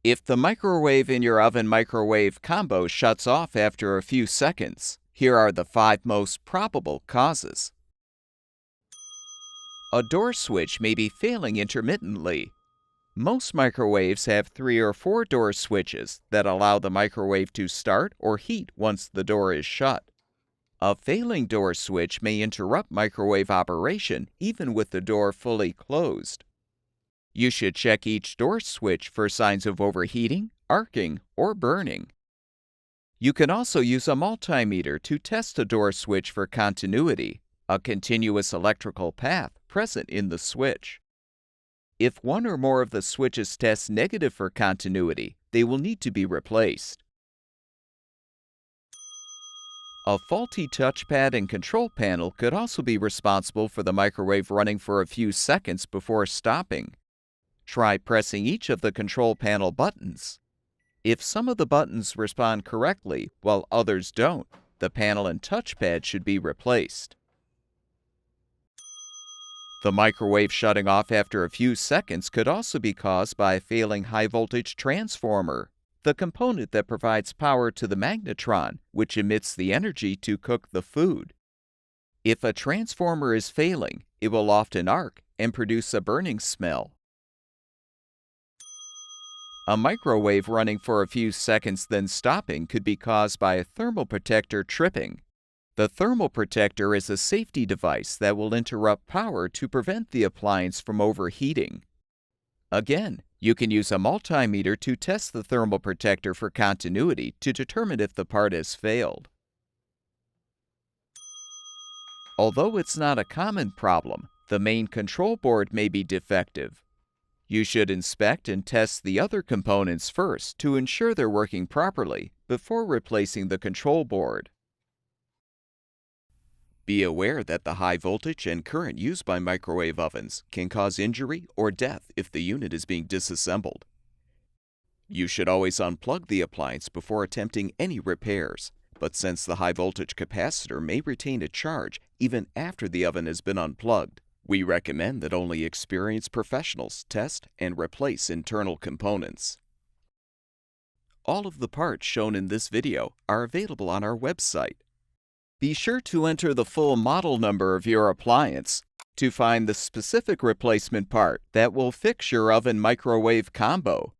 If the microwave in your oven-microwave combo shuts off after a few seconds, here are the 5 most probable causes. A door switch may be failing intermittently. Most microwaves have 3 or 4 door switches that allow the microwave to start or heat once the door is shut. A failing door switch may interrupt microwave operation even with the door fully closed. You should check each door switch for signs of overheating, arcing, or burning. You can also use a multimeter to test a door switch for continuity, a continuous electrical path present in the switch. If one or more of the switches test negative for continuity, they will need to be replaced. A faulty touchpad and control panel could also be responsible for the microwave running for a few seconds before stopping. Try pressing each of the control panel buttons. If some of the buttons respond correctly while others don't, the panel and touchpad should be replaced. The microwave shutting off after a few seconds could also be caused by a failing high-voltage transformer, the component that provides power to the magnetron, which emits the energy to cook the food. If a transformer is failing, it will often arc and produce a burning smell. A microwave running for a few seconds then stopping could be caused by a thermal protector tripping. The thermal protector is a safety device that will interrupt power to prevent the appliance from overheating. Again, you can use a multimeter to test the thermal protector for continuity to determine if the part has failed. Although it's not a common problem, the main control board may be defective. You should inspect and test the other components first to ensure they're working properly before replacing the control board. Be aware that the high voltage and current used by microwave ovens can cause injury or death if the unit is being disassembled. You should always unplug the appliance before attempting any repairs, but since the high voltage capacitor may retain a charge even after the oven has been unplugged, we recommend that only experienced professionals test and replace internal components. All of the parts shown in this video are available on our website. Be sure to enter the full model number of your appliance to find the specific replacement part that will fix your oven-microwave combo.